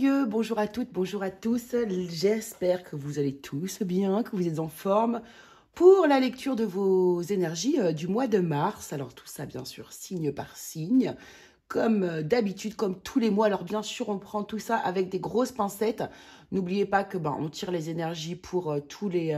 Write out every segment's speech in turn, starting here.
merveilleux, bonjour à toutes, bonjour à tous. J'espère que vous allez tous bien, que vous êtes en forme pour la lecture de vos énergies du mois de mars. Alors tout ça, bien sûr, signe par signe, comme d'habitude, comme tous les mois. Alors bien sûr, on prend tout ça avec des grosses pincettes. N'oubliez pas que on tire les énergies pour tous les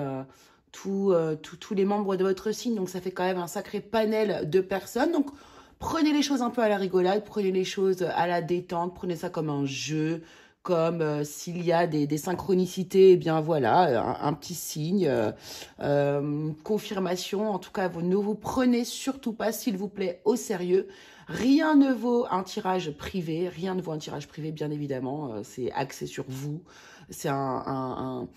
membres de votre signe. Donc ça fait quand même un sacré panel de personnes. Donc prenez les choses un peu à la rigolade, prenez les choses à la détente, prenez ça comme un jeu, comme s'il y a des synchronicités, eh bien voilà, un petit signe, confirmation. En tout cas, vous ne vous prenez surtout pas, s'il vous plaît, au sérieux. Rien ne vaut un tirage privé, rien ne vaut un tirage privé, bien évidemment, c'est axé sur vous. C'est une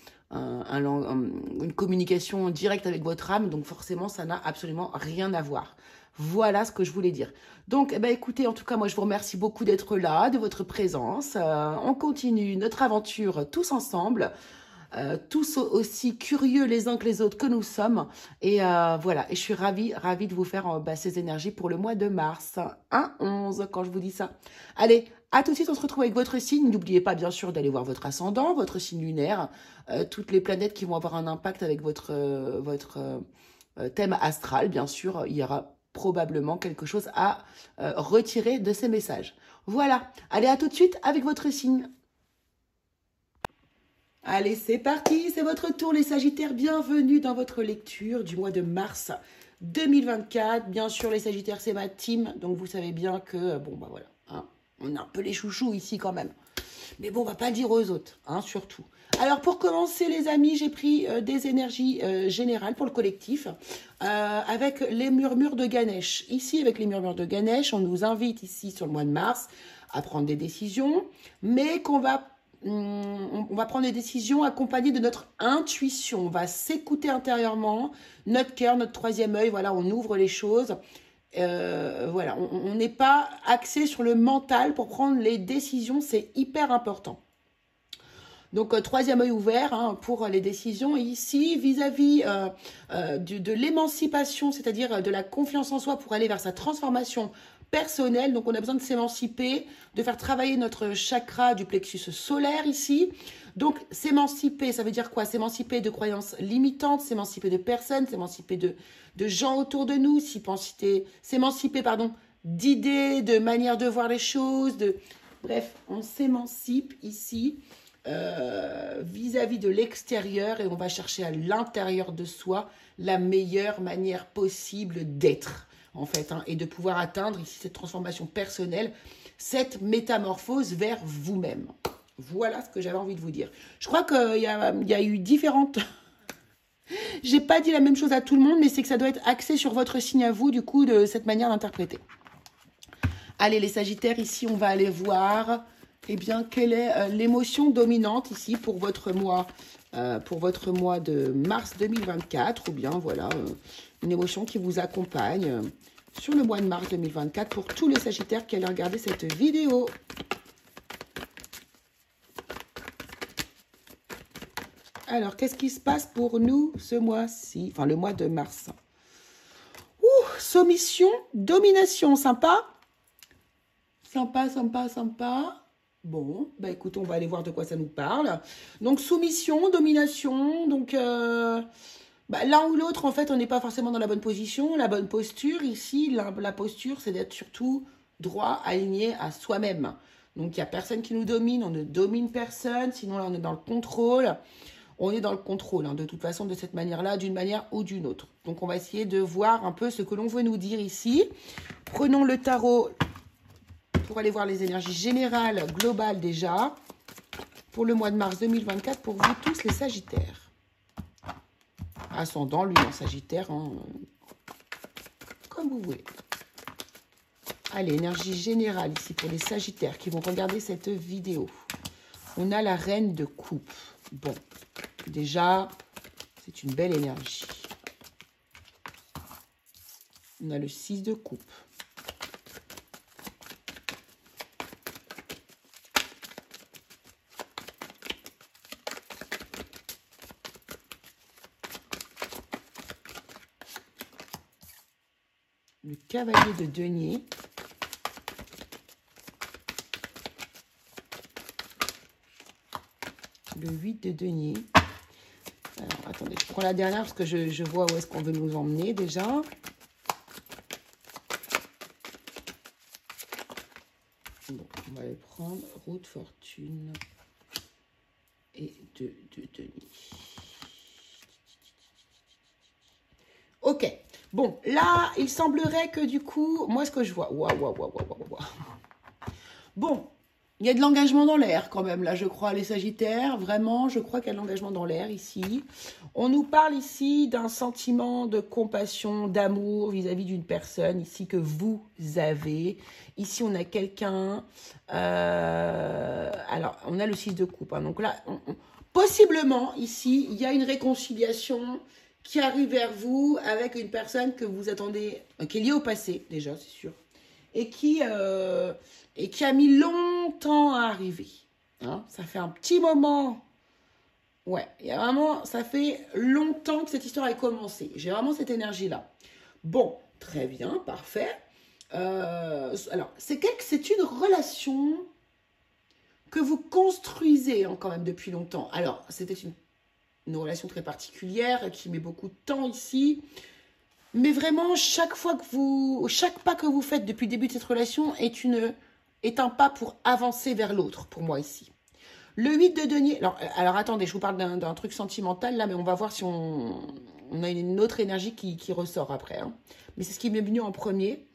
communication directe avec votre âme, donc forcément, ça n'a absolument rien à voir. Voilà ce que je voulais dire. Donc, écoutez, en tout cas, moi, je vous remercie beaucoup d'être là, de votre présence. On continue notre aventure tous ensemble, tous aussi curieux les uns que les autres que nous sommes. Et voilà, et je suis ravie de vous faire ces énergies pour le mois de mars. 1-11, quand je vous dis ça. Allez, à tout de suite, on se retrouve avec votre signe. N'oubliez pas, bien sûr, d'aller voir votre ascendant, votre signe lunaire, toutes les planètes qui vont avoir un impact avec votre thème astral, bien sûr. Il y aura probablement quelque chose à retirer de ces messages. Voilà, allez, à tout de suite avec votre signe. Allez, c'est parti, c'est votre tour les Sagittaires, bienvenue dans votre lecture du mois de mars 2024. Bien sûr, les Sagittaires, c'est ma team, donc vous savez bien que, voilà, hein, on a un peu les chouchous ici quand même. Mais bon, on va pas le dire aux autres, hein, surtout. Alors, pour commencer, les amis, j'ai pris des énergies générales pour le collectif avec les murmures de Ganesh. Ici, avec les murmures de Ganesh, on nous invite ici sur le mois de mars à prendre des décisions, mais on va prendre des décisions accompagnées de notre intuition. On va s'écouter intérieurement, notre cœur, notre troisième œil, voilà, on ouvre les choses. Voilà, on n'est pas axé sur le mental pour prendre les décisions, c'est hyper important. Donc, troisième œil ouvert hein, pour les décisions. Et ici, vis-à-vis de l'émancipation, c'est-à-dire de la confiance en soi pour aller vers sa transformation personnelle. Donc, on a besoin de s'émanciper, de faire travailler notre chakra du plexus solaire ici. Donc, s'émanciper, ça veut dire quoi? S'émanciper de croyances limitantes, s'émanciper de personnes, s'émanciper de gens autour de nous, s'émanciper d'idées, de manières de voir les choses. Bref, on s'émancipe ici vis-à-vis de l'extérieur et on va chercher à l'intérieur de soi la meilleure manière possible d'être, en fait, hein, et de pouvoir atteindre ici cette transformation personnelle, cette métamorphose vers vous-même. Voilà ce que j'avais envie de vous dire. Je crois qu'il y a eu différentes... J'ai pas dit la même chose à tout le monde, mais c'est que ça doit être axé sur votre signe à vous, du coup, de cette manière d'interpréter. Allez, les Sagittaires, ici, on va aller voir... Eh bien, quelle est l'émotion dominante ici pour votre mois de mars 2024 ou bien, voilà, une émotion qui vous accompagne sur le mois de mars 2024 pour tous les Sagittaires qui allaient regarder cette vidéo. Alors, qu'est-ce qui se passe pour nous ce mois-ci, enfin le mois de mars? Soumission, domination, sympa. Sympa, sympa, sympa. Bon, écoute, on va aller voir de quoi ça nous parle. Donc, soumission, domination. Donc, l'un ou l'autre, en fait, on n'est pas forcément dans la bonne position. La bonne posture, ici, la posture, c'est d'être surtout droit, aligné à soi-même. Donc, il n'y a personne qui nous domine. On ne domine personne. Sinon, là, on est dans le contrôle. On est dans le contrôle, hein, de toute façon, de cette manière-là, d'une manière ou d'une autre. Donc, on va essayer de voir un peu ce que l'on veut nous dire ici. Prenons le tarot pour aller voir les énergies générales, globales déjà, pour le mois de mars 2024, pour vous tous les Sagittaires. Ascendant, lui, en Sagittaire, hein, comme vous voulez. Allez, énergie générale ici pour les Sagittaires qui vont regarder cette vidéo. On a la reine de coupe. Bon, déjà, c'est une belle énergie. On a le 6 de coupe. Le cavalier de denier. le 8 de denier. Alors, attendez, je prends la dernière parce que je vois où est-ce qu'on veut nous emmener déjà. Bon, on va les prendre. Roue de fortune et de denier. Ok. Bon, là, il semblerait que du coup, moi, ce que je vois... Waouh. Bon, il y a de l'engagement dans l'air quand même, là, je crois, les Sagittaires. Vraiment, je crois qu'il y a de l'engagement dans l'air ici. On nous parle ici d'un sentiment de compassion, d'amour vis-à-vis d'une personne ici que vous avez. Ici, on a quelqu'un... alors, on a le 6 de coupe. Hein, donc là, possiblement, ici, il y a une réconciliation qui arrive vers vous avec une personne que vous attendez, qui est liée au passé, déjà, c'est sûr. Et qui a mis longtemps à arriver. Hein, ça fait un petit moment. Ouais, il y a vraiment, ça fait longtemps que cette histoire a commencé. J'ai vraiment cette énergie-là. Bon, très bien, parfait. Alors, c'est une relation que vous construisez hein, quand même depuis longtemps. Alors, c'était une relation très particulière qui met beaucoup de temps ici. Mais vraiment, chaque pas que vous faites depuis le début de cette relation est un pas pour avancer vers l'autre, pour moi ici. Le 8 de denier... Alors attendez, je vous parle d'un truc sentimental là, mais on va voir si on a une autre énergie qui ressort après. Hein. Mais c'est ce qui m'est venu en premier.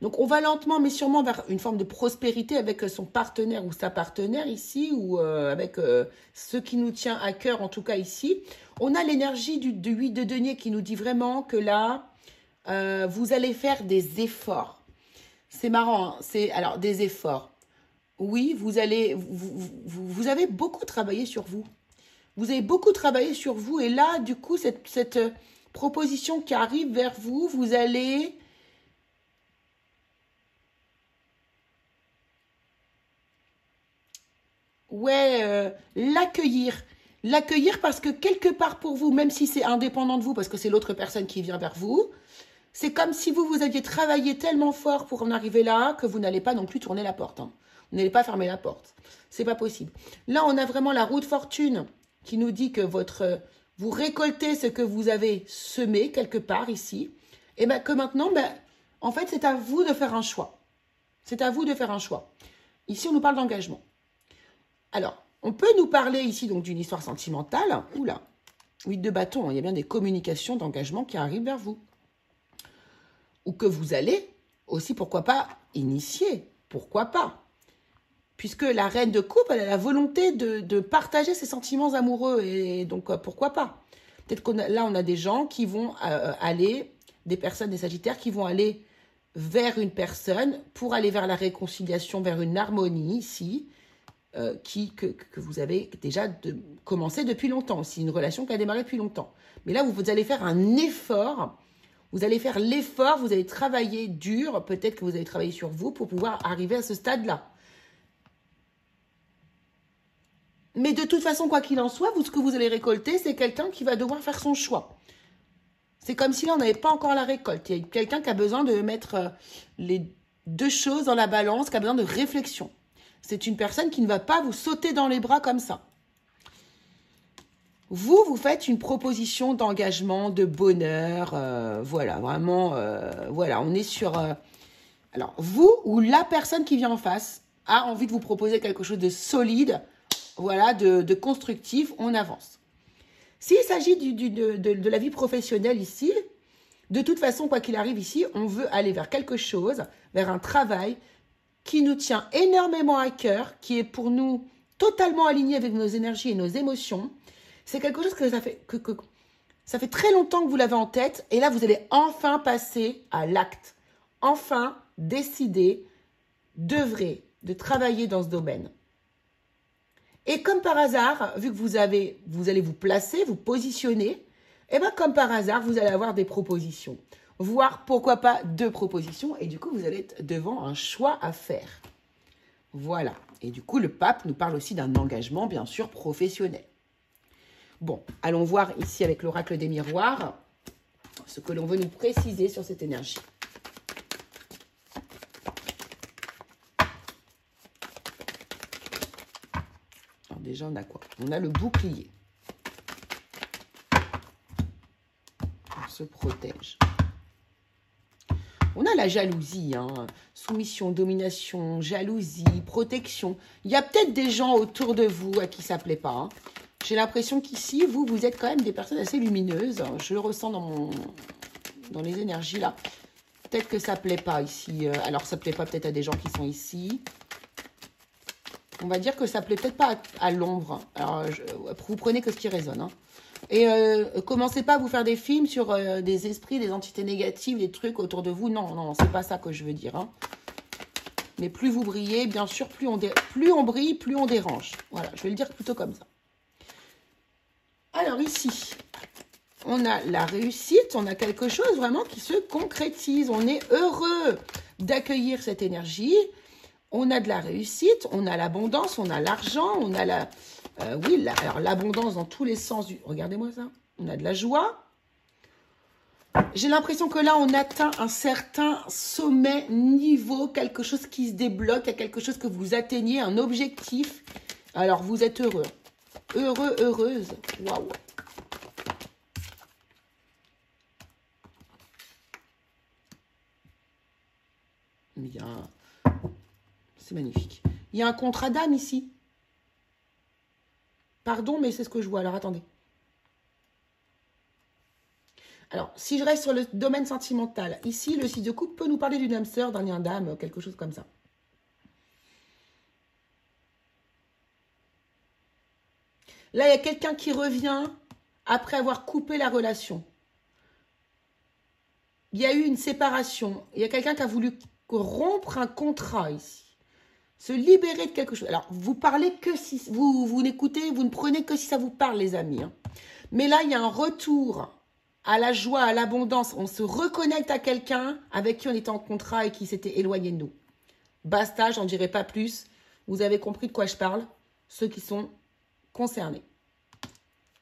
Donc on va lentement, mais sûrement vers une forme de prospérité avec son partenaire ou sa partenaire ici, ou avec ce qui nous tient à cœur, en tout cas ici. On a l'énergie du 8 de denier qui nous dit vraiment que là, vous allez faire des efforts. C'est marrant, hein, alors des efforts. Oui, vous avez beaucoup travaillé sur vous. Vous avez beaucoup travaillé sur vous et là, du coup, cette proposition qui arrive vers vous, vous allez... Ouais, l'accueillir. L'accueillir parce que quelque part pour vous, même si c'est indépendant de vous, parce que c'est l'autre personne qui vient vers vous, c'est comme si vous aviez travaillé tellement fort pour en arriver là que vous n'allez pas non plus tourner la porte. Hein. Vous n'allez pas fermer la porte. C'est pas possible. Là, on a vraiment la roue de fortune qui nous dit que vous récoltez ce que vous avez semé quelque part ici. Et bien que maintenant, en fait, c'est à vous de faire un choix. C'est à vous de faire un choix. Ici, on nous parle d'engagement. Alors, on peut nous parler ici donc d'une histoire sentimentale. Oula, 8 de bâton, il y a bien des communications d'engagement qui arrivent vers vous. Ou que vous allez aussi, pourquoi pas, initier. Pourquoi pas? Puisque la reine de coupe, elle a la volonté de partager ses sentiments amoureux. Et donc, pourquoi pas? Peut-être là, on a des gens qui vont aller, des personnes, des sagittaires, qui vont aller vers une personne pour aller vers la réconciliation, vers une harmonie ici, que vous avez déjà commencé depuis longtemps. C'est une relation qui a démarré depuis longtemps. Mais là, vous allez faire un effort. Vous allez faire l'effort, vous allez travailler dur. Peut-être que vous allez travailler sur vous pour pouvoir arriver à ce stade-là. Mais de toute façon, quoi qu'il en soit, ce que vous allez récolter, c'est quelqu'un qui va devoir faire son choix. C'est comme si là, on n'avait pas encore la récolte. Il y a quelqu'un qui a besoin de mettre les deux choses dans la balance, qui a besoin de réflexion. C'est une personne qui ne va pas vous sauter dans les bras comme ça. Vous faites une proposition d'engagement, de bonheur. Voilà, vraiment, voilà, on est sur... alors, vous ou la personne qui vient en face a envie de vous proposer quelque chose de solide, voilà, de constructif, on avance. S'il s'agit de la vie professionnelle ici, de toute façon, quoi qu'il arrive ici, on veut aller vers quelque chose, vers un travail qui nous tient énormément à cœur, qui est pour nous totalement aligné avec nos énergies et nos émotions. C'est quelque chose que ça fait très longtemps que vous l'avez en tête, et là, vous allez enfin passer à l'acte. Enfin décider d'œuvrer, de travailler dans ce domaine. Et comme par hasard, vu que vous allez vous placer, vous positionner, et bien comme par hasard, vous allez avoir des propositions. Voire, pourquoi pas, 2 propositions. Et du coup, vous allez être devant un choix à faire. Voilà. Et du coup, le pape nous parle aussi d'un engagement, bien sûr, professionnel. Bon, allons voir ici avec l'oracle des miroirs ce que l'on veut nous préciser sur cette énergie. déjà, on a quoi? On a le bouclier. On se protège. On a la jalousie, hein. Soumission, domination, jalousie, protection. Il y a peut-être des gens autour de vous à qui ça ne plaît pas. Hein. J'ai l'impression qu'ici, vous êtes quand même des personnes assez lumineuses. Je le ressens dans les énergies là. Peut-être que ça ne plaît pas ici. Alors, ça ne plaît pas peut-être à des gens qui sont ici. On va dire que ça ne plaît peut-être pas à l'ombre. Alors, vous prenez que ce qui résonne. Hein. Et commencez pas à vous faire des films sur des esprits, des entités négatives, des trucs autour de vous. Non, non, c'est pas ça que je veux dire. Hein. Mais plus vous brillez, bien sûr, plus on brille, plus on dérange. Voilà, je vais le dire plutôt comme ça. Alors ici, on a la réussite, on a quelque chose vraiment qui se concrétise. On est heureux d'accueillir cette énergie. On a de la réussite, on a l'abondance, on a l'argent, on a la... oui, alors l'abondance dans tous les sens. Regardez-moi ça. On a de la joie. J'ai l'impression que là, on atteint un certain sommet, niveau, quelque chose qui se débloque, quelque chose que vous atteignez, un objectif. Alors, vous êtes heureux. Heureux, heureuse. Waouh. Bien. C'est magnifique. Il y a un contrat d'âme ici. Pardon, mais c'est ce que je vois. Alors, attendez. Alors, si je reste sur le domaine sentimental, ici, le 6 de coupe peut nous parler d'une âme sœur, d'un lien d'âme, quelque chose comme ça. Là, il y a quelqu'un qui revient après avoir coupé la relation. Il y a eu une séparation. Il y a quelqu'un qui a voulu rompre un contrat ici. Se libérer de quelque chose. Alors, vous parlez que si... Vous n'écoutez, vous ne prenez que si ça vous parle, les amis. Hein. Mais là, il y a un retour à la joie, à l'abondance. On se reconnecte à quelqu'un avec qui on était en contrat et qui s'était éloigné de nous. Basta, j'en dirai pas plus. Vous avez compris de quoi je parle. Ceux qui sont concernés.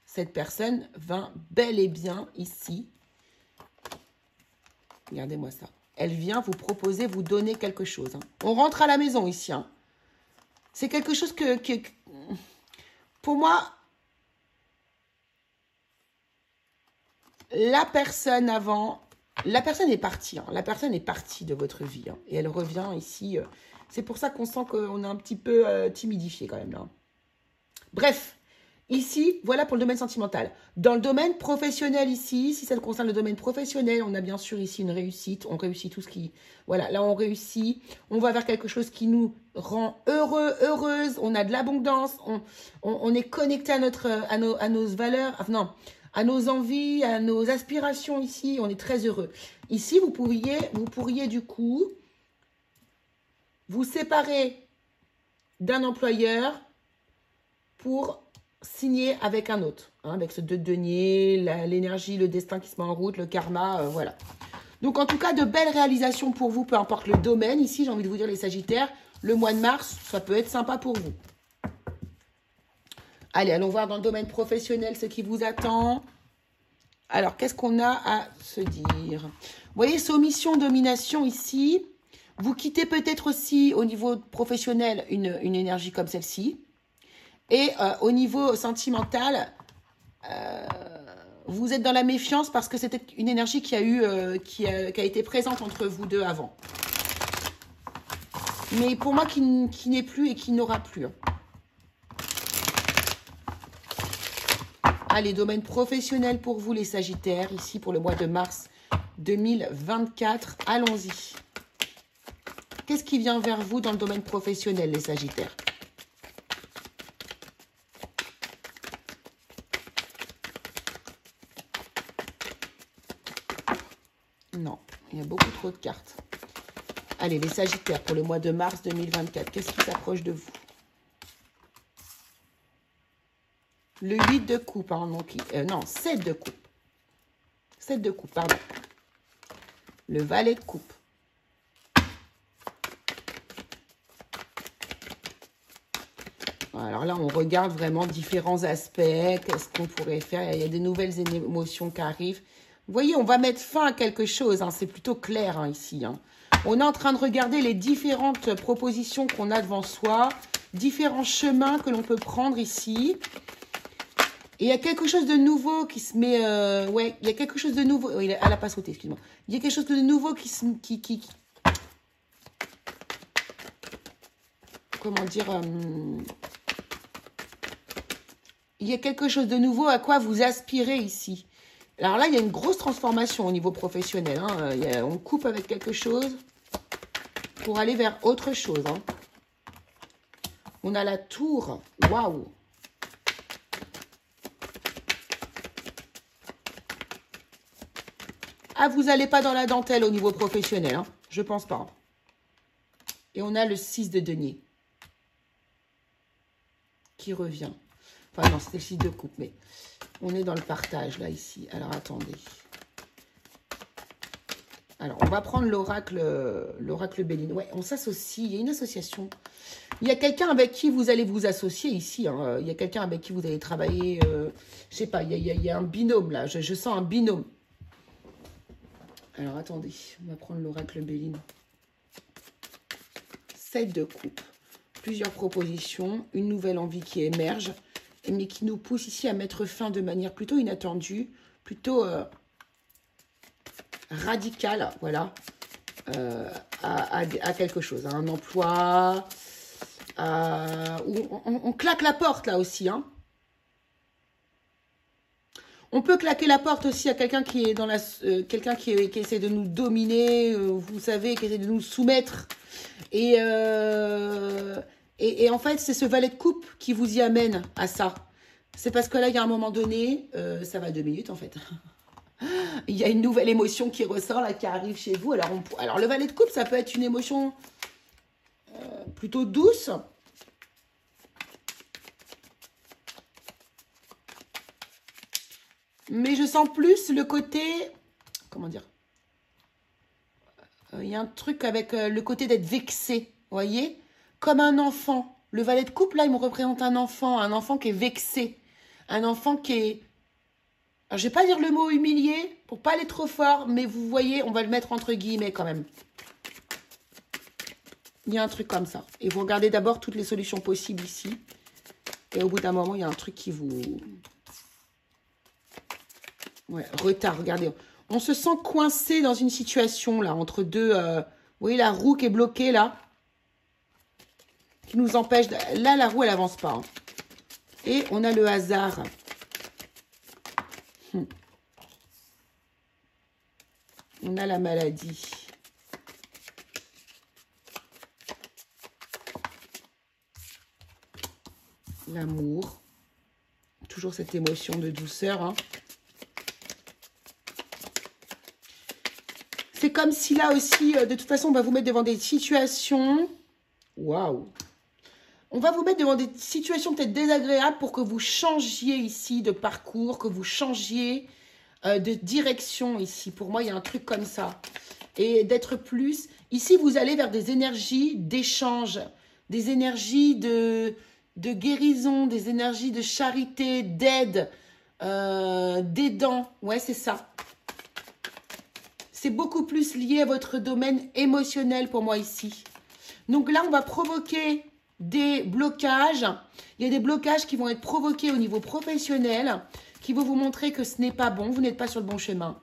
Cette personne vint bel et bien ici. Regardez-moi ça. Elle vient vous proposer, vous donner quelque chose. Hein. On rentre à la maison ici. Hein. C'est quelque chose que... Pour moi... La personne avant, la personne est partie. Hein. La personne est partie de votre vie. Hein. Et elle revient ici. C'est pour ça qu'on sent qu'on est un petit peu timidifié quand même. Là. Bref, ici, voilà pour le domaine sentimental. Dans le domaine professionnel ici, si ça concerne le domaine professionnel, on a bien sûr ici une réussite. On réussit tout ce qui... Voilà, là on réussit. On va vers quelque chose qui nous rend heureux, heureuse. On a de l'abondance. On est connecté à nos valeurs. Ah, non, à nos envies, à nos aspirations ici. On est très heureux. Ici, vous pourriez du coup vous séparer d'un employeur pour signer avec un autre. Hein, avec ce 2 de denier, l'énergie, le destin qui se met en route, le karma, voilà. Donc, en tout cas, de belles réalisations pour vous, peu importe le domaine. Ici, j'ai envie de vous dire, les Sagittaires, le mois de mars, ça peut être sympa pour vous. Allez, allons voir dans le domaine professionnel ce qui vous attend. Alors, qu'est-ce qu'on a à se dire? Vous voyez, soumission, domination ici. Vous quittez peut-être aussi au niveau professionnel une énergie comme celle-ci. Et au niveau sentimental, vous êtes dans la méfiance parce que c'était une énergie qui a été présente entre vous deux avant. Mais pour moi, qui n'est plus et qui n'aura plus. Allez, domaine professionnel pour vous, les Sagittaires, ici pour le mois de mars 2024. Allons-y. Qu'est-ce qui vient vers vous dans le domaine professionnel, les Sagittaires? Non, il y a beaucoup trop de cartes. Allez, les Sagittaires pour le mois de mars 2024. Qu'est-ce qui s'approche de vous? Le 8 de coupe, hein, donc, non, 7 de coupe. 7 de coupe, pardon. Le valet de coupe. Alors là, on regarde vraiment différents aspects. Qu'est-ce qu'on pourrait faire? Il y a des nouvelles émotions qui arrivent. Vous voyez, on va mettre fin à quelque chose. Hein, c'est plutôt clair hein, ici. Hein. On est en train de regarder les différentes propositions qu'on a devant soi, différents chemins que l'on peut prendre ici. Et il y a quelque chose de nouveau qui se met... ouais, il y a quelque chose de nouveau... Oui, elle n'a pas sauté, excuse-moi. Il y a quelque chose de nouveau comment dire... il y a quelque chose de nouveau à quoi vous aspirez ici. Alors là, il y a une grosse transformation au niveau professionnel. Hein. On coupe avec quelque chose pour aller vers autre chose. Hein. On a la tour. Waouh! Ah, vous n'allez pas dans la dentelle au niveau professionnel. Hein. Je pense pas. Et on a le 6 de denier qui revient. Enfin non, c'était le 6 de coupe, mais on est dans le partage là, ici. Alors, attendez. Alors, on va prendre l'oracle Béline. Ouais, on s'associe. Il y a une association. Il y a quelqu'un avec qui vous allez vous associer ici. Hein. Il y a quelqu'un avec qui vous allez travailler. Je sais pas, il y a un binôme là. Je sens un binôme. Alors, attendez. On va prendre l'oracle Béline. 7 de coupe. Plusieurs propositions. Une nouvelle envie qui émerge. Mais qui nous pousse ici à mettre fin de manière plutôt inattendue. Plutôt radicale. Voilà. À quelque chose. À un emploi. On claque la porte là aussi. Hein. On peut claquer la porte aussi à quelqu'un qui est dans la, quelqu'un qui essaie de nous dominer, vous savez, qui essaie de nous soumettre. Et en fait, c'est ce valet de coupe qui vous y amène à ça. C'est parce que là, il y a un moment donné, ça va 2 minutes en fait. Il y a une nouvelle émotion qui ressort là, qui arrive chez vous. Alors le valet de coupe, ça peut être une émotion plutôt douce. Mais je sens plus le côté... Comment dire? Il y a un truc avec le côté d'être vexé, vous voyez? Comme un enfant. Le valet de coupe, là, il me représente un enfant qui est vexé. Un enfant qui est... Alors, je ne vais pas dire le mot humilié, pour pas aller trop fort, mais vous voyez, on va le mettre entre guillemets quand même. Il y a un truc comme ça. Et vous regardez d'abord toutes les solutions possibles ici. Et au bout d'un moment, il y a un truc qui vous... Ouais, retard, regardez. On se sent coincé dans une situation, là, entre deux... vous voyez la roue qui est bloquée, là. Qui nous empêche... Là, la roue, elle avance pas. Hein. Et on a le hasard. On a la maladie. L'amour. Toujours cette émotion de douceur, hein. C'est comme si là aussi, de toute façon, on va vous mettre devant des situations. Waouh! On va vous mettre devant des situations peut-être désagréables pour que vous changiez ici de parcours, que vous changiez de direction ici. Pour moi, il y a un truc comme ça. Et d'être plus... Ici, vous allez vers des énergies d'échange, des énergies de guérison, des énergies de charité, d'aide, d'aidant. Ouais, c'est ça. C'est beaucoup plus lié à votre domaine émotionnel pour moi ici. Donc là, on va provoquer des blocages. Il y a des blocages qui vont être provoqués au niveau professionnel, qui vont vous montrer que ce n'est pas bon, vous n'êtes pas sur le bon chemin.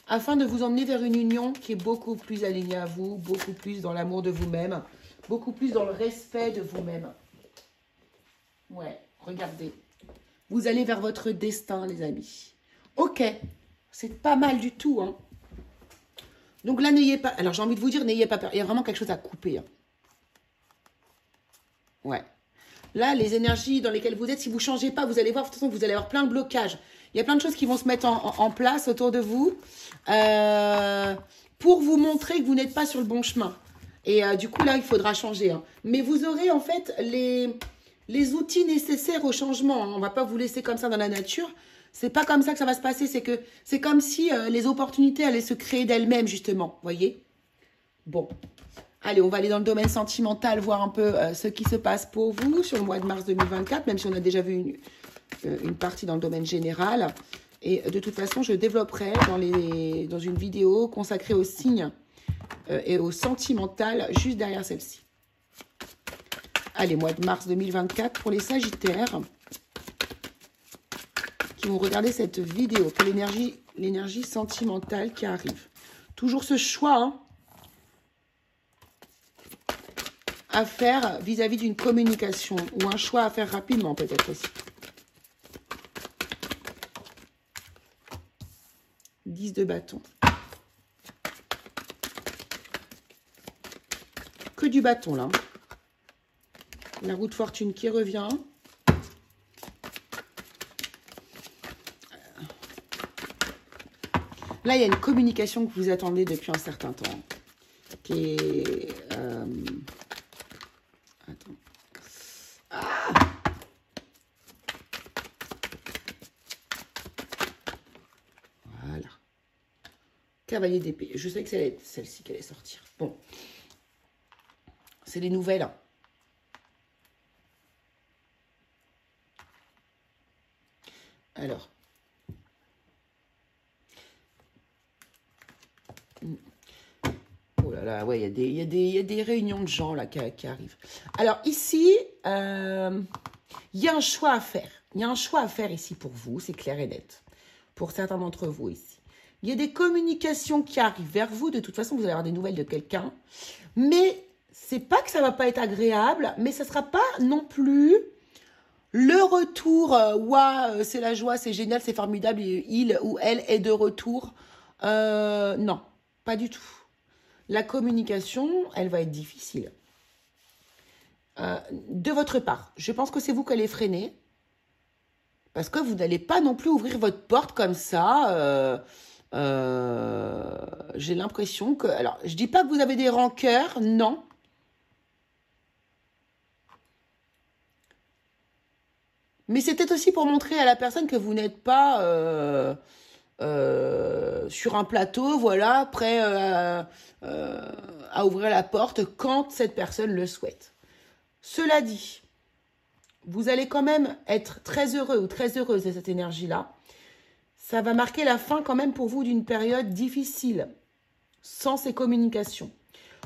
Afin de vous emmener vers une union qui est beaucoup plus alignée à vous, beaucoup plus dans l'amour de vous-même, beaucoup plus dans le respect de vous-même. Ouais, regardez. Vous allez vers votre destin, les amis. Ok. C'est pas mal du tout, hein. Donc là, n'ayez pas... Alors, j'ai envie de vous dire, n'ayez pas peur. Il y a vraiment quelque chose à couper. Hein. Ouais. Là, les énergies dans lesquelles vous êtes, si vous ne changez pas, vous allez voir, de toute façon, vous allez avoir plein de blocages. Il y a plein de choses qui vont se mettre en place autour de vous pour vous montrer que vous n'êtes pas sur le bon chemin. Et du coup, là, il faudra changer. Hein. Mais vous aurez, en fait, les outils nécessaires au changement. Hein. On ne va pas vous laisser comme ça dans la nature. C'est pas comme ça que ça va se passer. C'est comme si les opportunités allaient se créer d'elles-mêmes, justement. Voyez? Bon. Allez, on va aller dans le domaine sentimental, voir un peu ce qui se passe pour vous sur le mois de mars 2024, même si on a déjà vu une partie dans le domaine général. Et de toute façon, je développerai dans une vidéo consacrée aux signes et au sentimental juste derrière celle-ci. Allez, mois de mars 2024 pour les Sagittaires qui vont regarder cette vidéo. Quelle l'énergie sentimentale qui arrive. Toujours ce choix hein, à faire vis-à-vis d'une communication ou un choix à faire rapidement peut-être aussi. 10 de bâton. Que du bâton là. La roue de fortune qui revient. Là, il y a une communication que vous attendez depuis un certain temps. Qui est... Attends. Ah! Voilà. Cavalier d'épée. Je sais que c'est celle-ci qui allait sortir. Bon. C'est les nouvelles. Alors. Oh là là, ouais, il y a des réunions de gens là qui arrivent. Alors ici, il y a un choix à faire. Il y a un choix à faire ici pour vous, c'est clair et net. Pour certains d'entre vous ici. Il y a des communications qui arrivent vers vous. De toute façon, vous allez avoir des nouvelles de quelqu'un. Mais c'est pas que ça va pas être agréable, mais ça sera pas non plus le retour. Ouah, c'est la joie, c'est génial, c'est formidable. Il ou elle est de retour. Non, pas du tout. La communication, elle va être difficile. De votre part, je pense que c'est vous qui allez freiner. Parce que vous n'allez pas non plus ouvrir votre porte comme ça. J'ai l'impression que... Alors, je dis pas que vous avez des rancœurs, non. Mais c'est peut-être aussi pour montrer à la personne que vous n'êtes pas sur un plateau, voilà, prêt à ouvrir la porte quand cette personne le souhaite. Cela dit, vous allez quand même être très heureux ou très heureuse de cette énergie-là. Ça va marquer la fin quand même pour vous d'une période difficile, sans ces communications.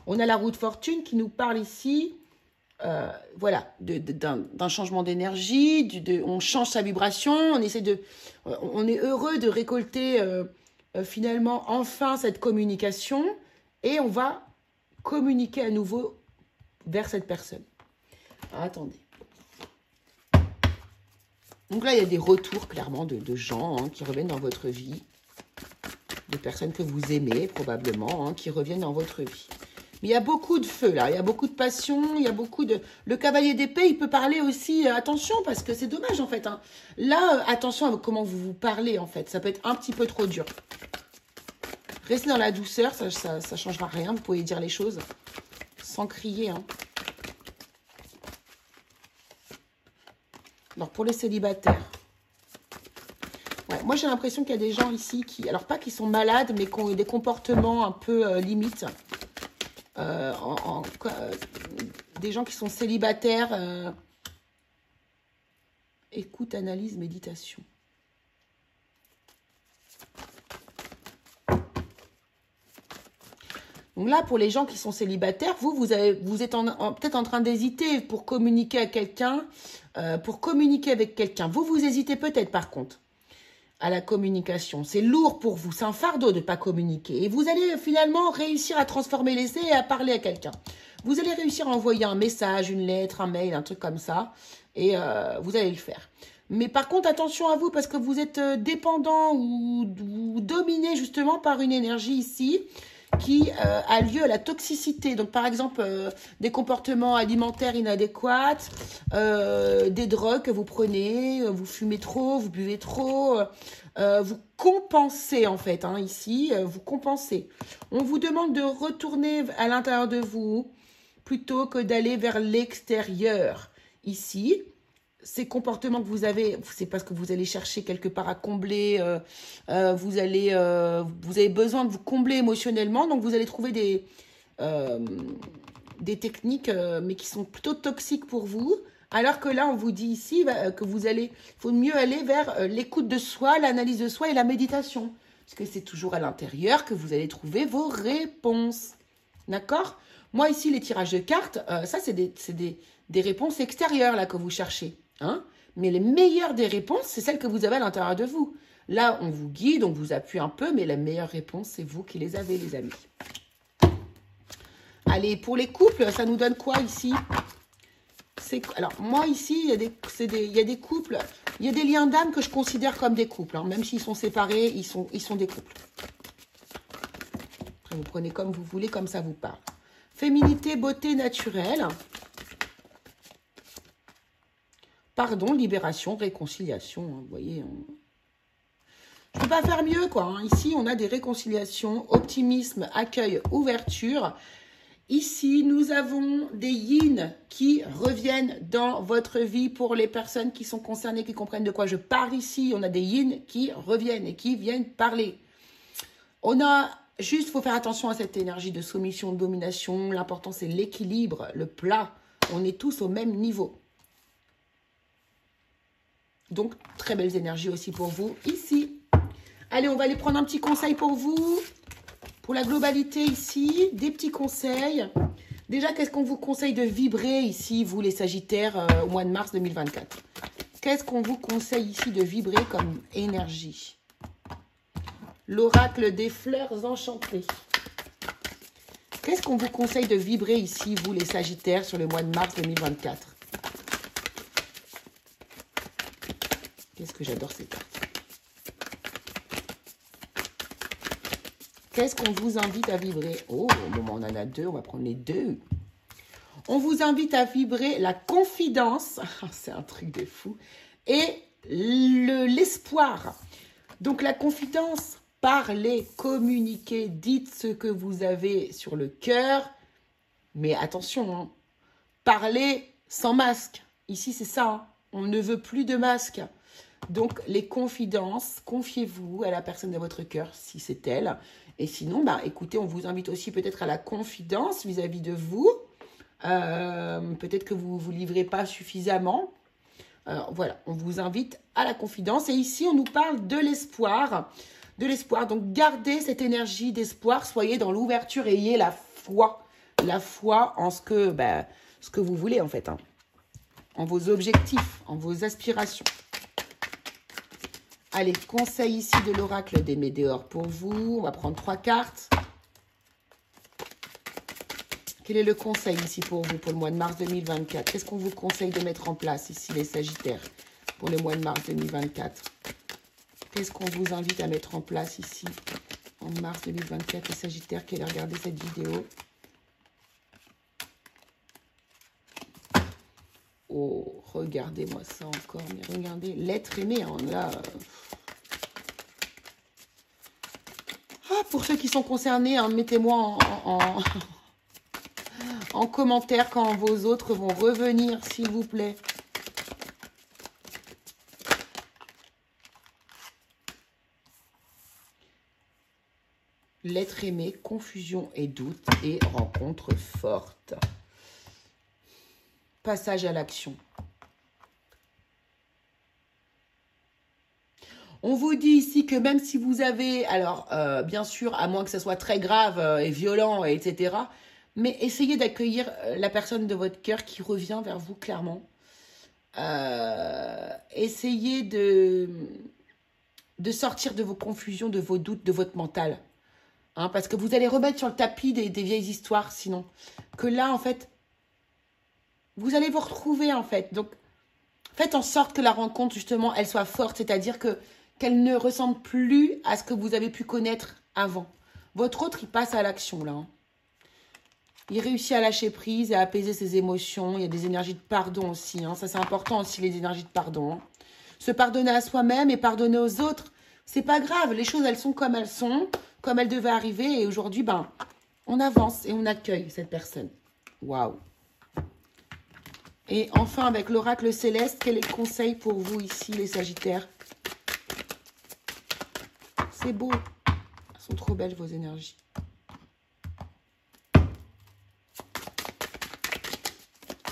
On a la roue de fortune qui nous parle ici, voilà, d'un changement d'énergie, on change sa vibration, on est heureux de récolter finalement enfin cette communication et on va communiquer à nouveau vers cette personne. Alors, attendez. Donc là, il y a des retours clairement de gens hein, qui reviennent dans votre vie, de personnes que vous aimez probablement, hein, qui reviennent dans votre vie. Mais il y a beaucoup de feu là, il y a beaucoup de passion, il y a beaucoup de... Le cavalier d'épée, il peut parler aussi, attention, parce que c'est dommage en fait. Hein. Là, attention à comment vous vous parlez en fait, ça peut être un petit peu trop dur. Restez dans la douceur, ça ne changera rien, vous pouvez dire les choses sans crier. Hein. Alors, pour les célibataires, ouais, moi j'ai l'impression qu'il y a des gens ici qui, alors pas qui sont malades, mais qui ont des comportements un peu limites. Des gens qui sont célibataires. Écoute, analyse, méditation. Donc là, pour les gens qui sont célibataires, vous êtes peut-être en train d'hésiter pour communiquer à quelqu'un, pour communiquer avec quelqu'un. Vous hésitez peut-être par contre à la communication. C'est lourd pour vous, c'est un fardeau de ne pas communiquer. Et vous allez finalement réussir à transformer l'essai et à parler à quelqu'un. Vous allez réussir à envoyer un message, une lettre, un mail, un truc comme ça. Et vous allez le faire. Mais par contre, attention à vous parce que vous êtes dépendant ou dominé justement par une énergie ici qui a lieu à la toxicité. Donc, par exemple, des comportements alimentaires inadéquats, des drogues que vous prenez, vous fumez trop, vous buvez trop, vous compensez en fait, hein, ici, vous compensez. On vous demande de retourner à l'intérieur de vous plutôt que d'aller vers l'extérieur. Ici, ces comportements que vous avez, c'est parce que vous allez chercher quelque part à combler, vous avez besoin de vous combler émotionnellement, donc vous allez trouver des techniques, mais qui sont plutôt toxiques pour vous, alors que là, on vous dit ici que faut mieux aller vers l'écoute de soi, l'analyse de soi et la méditation, parce que c'est toujours à l'intérieur que vous allez trouver vos réponses. D'accord? Moi, ici, les tirages de cartes, ça, c'est des réponses extérieures là que vous cherchez. Hein? Mais les meilleures des réponses, c'est celles que vous avez à l'intérieur de vous. Là, on vous guide, on vous appuie un peu, mais la meilleure réponse, c'est vous qui les avez, les amis. Allez, pour les couples, ça nous donne quoi ici? Alors, moi, ici, il y a des couples, il y a des liens d'âme que je considère comme des couples. Hein. Même s'ils sont séparés, ils sont des couples. Après, vous prenez comme vous voulez, comme ça vous parle. Féminité, beauté naturelle. Pardon, libération, réconciliation. Hein, vous voyez, je ne peux pas faire mieux, quoi. Hein. Ici, on a des réconciliations, optimisme, accueil, ouverture. Ici, nous avons des yin qui reviennent dans votre vie pour les personnes qui sont concernées, qui comprennent de quoi je parle ici. On a des yin qui reviennent et qui viennent parler. On a juste, il faut faire attention à cette énergie de soumission, de domination. L'important, c'est l'équilibre, le plat. On est tous au même niveau. Donc, très belles énergies aussi pour vous ici. Allez, on va aller prendre un petit conseil pour vous. Pour la globalité ici, des petits conseils. Déjà, qu'est-ce qu'on vous conseille de vibrer ici, vous les Sagittaires, au mois de mars 2024? Qu'est-ce qu'on vous conseille ici de vibrer comme énergie? L'oracle des fleurs enchantées. Qu'est-ce qu'on vous conseille de vibrer ici, vous les Sagittaires, sur le mois de mars 2024? Qu'est-ce que j'adore ces cartes. Qu'est-ce qu'on vous invite à vibrer? Oh, au moment où on en a deux, on va prendre les deux. On vous invite à vibrer la confidence, c'est un truc de fou, et l'espoir. Donc la confidence, parlez, communiquez, dites ce que vous avez sur le cœur. Mais attention, hein, parlez sans masque. Ici, c'est ça, hein, on ne veut plus de masque. Donc, les confidences, confiez-vous à la personne de votre cœur, si c'est elle. Et sinon, bah, écoutez, on vous invite aussi peut-être à la confidence vis-à-vis de vous. Peut-être que vous ne vous livrez pas suffisamment. Voilà, on vous invite à la confidence. Et ici, on nous parle de l'espoir. De l'espoir. Donc, gardez cette énergie d'espoir. Soyez dans l'ouverture. Ayez la foi. La foi en ce que vous voulez, en fait. Hein. En vos objectifs, en vos aspirations. Allez, conseil ici de l'oracle des Médéors pour vous. On va prendre 3 cartes. Quel est le conseil ici pour vous pour le mois de mars 2024? Qu'est-ce qu'on vous conseille de mettre en place ici, les Sagittaires, pour le mois de mars 2024? Qu'est-ce qu'on vous invite à mettre en place ici, en mars 2024, les Sagittaires qui allez regarder cette vidéo? Oh, regardez-moi ça encore, mais regardez, l'être aimé, hein, là... Ah, pour ceux qui sont concernés, hein, mettez-moi en commentaire quand vos autres vont revenir, s'il vous plaît. L'être aimé, confusion et doute et rencontre forte. Passage à l'action. On vous dit ici que même si vous avez, alors bien sûr, à moins que ce soit très grave et violent, etc., mais essayez d'accueillir la personne de votre cœur qui revient vers vous clairement. Essayez de sortir de vos confusions, de vos doutes, de votre mental. Hein, parce que vous allez remettre sur le tapis des vieilles histoires sinon. Que là, en fait, vous allez vous retrouver, en fait. Donc, faites en sorte que la rencontre, justement, elle soit forte. C'est-à-dire qu'elle ne ressemble plus à ce que vous avez pu connaître avant. Votre autre, il passe à l'action, là. Hein. Il réussit à lâcher prise et à apaiser ses émotions. Il y a des énergies de pardon aussi. Hein. Ça, c'est important aussi, les énergies de pardon. Hein. Se pardonner à soi-même et pardonner aux autres. C'est pas grave. Les choses, elles sont, comme elles devaient arriver. Et aujourd'hui, ben, on avance et on accueille cette personne. Waouh. Et enfin, avec l'oracle céleste, quel est le conseil pour vous ici, les Sagittaires? C'est beau. Elles sont trop belles, vos énergies.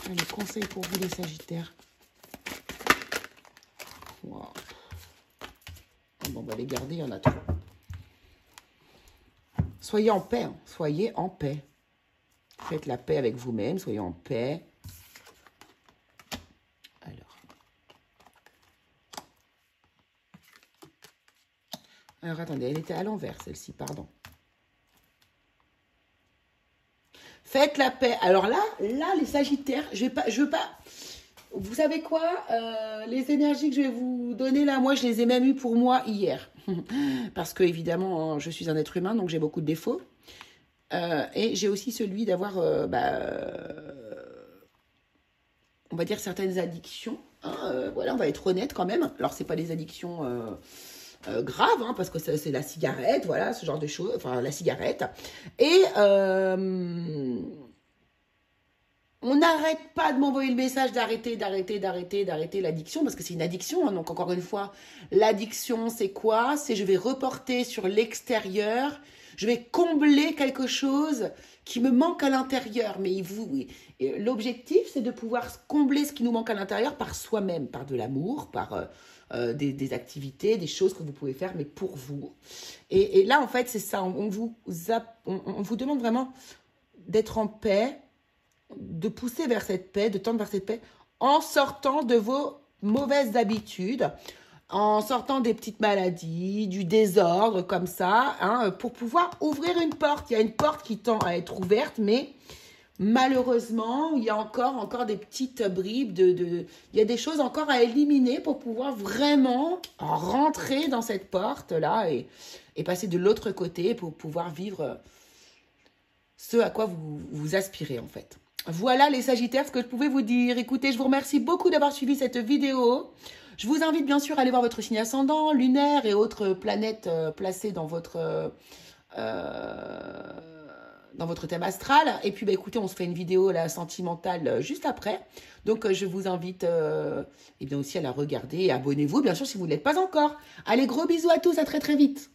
Allez, conseil pour vous, les Sagittaires. Wow. Bon, on va les garder, il y en a trop. Soyez en paix. Hein. Soyez en paix. Faites la paix avec vous-même, soyez en paix. Alors, attendez, elle était à l'envers, celle-ci, pardon. Faites la paix. Alors là, les Sagittaires, je veux pas. Vous savez quoi? Les énergies que je vais vous donner là, moi, je les ai même eues pour moi hier. Parce que, évidemment, je suis un être humain, donc j'ai beaucoup de défauts. Et j'ai aussi celui d'avoir, on va dire, certaines addictions. Hein, voilà, on va être honnête quand même. Alors, c'est pas des addictions graves, hein, parce que c'est la cigarette, voilà, ce genre de choses. Enfin, la cigarette. Et on n'arrête pas de m'envoyer le message d'arrêter l'addiction, parce que c'est une addiction. Hein. Donc, encore une fois, l'addiction, c'est quoi? C'est je vais reporter sur l'extérieur, je vais combler quelque chose qui me manque à l'intérieur. Mais l'objectif, c'est de pouvoir combler ce qui nous manque à l'intérieur par soi-même, par de l'amour, par des activités, des choses que vous pouvez faire, mais pour vous. Et là, en fait, c'est ça. On vous demande vraiment d'être en paix, de pousser vers cette paix, de tendre vers cette paix, en sortant de vos mauvaises habitudes, en sortant des petites maladies, du désordre comme ça, hein, pour pouvoir ouvrir une porte. Il y a une porte qui tend à être ouverte, mais malheureusement, il y a encore des petites bribes, il y a des choses encore à éliminer pour pouvoir vraiment rentrer dans cette porte-là et passer de l'autre côté pour pouvoir vivre ce à quoi vous aspirez en fait. Voilà les Sagittaires, ce que je pouvais vous dire. Écoutez, je vous remercie beaucoup d'avoir suivi cette vidéo. Je vous invite bien sûr à aller voir votre signe ascendant, lunaire et autres planètes placées dans votre thème astral. Et puis, écoutez, on se fait une vidéo là, sentimentale juste après. Donc, je vous invite et bien aussi à la regarder. Et abonnez-vous, bien sûr, si vous ne l'êtes pas encore. Allez, gros bisous à tous, à très très vite.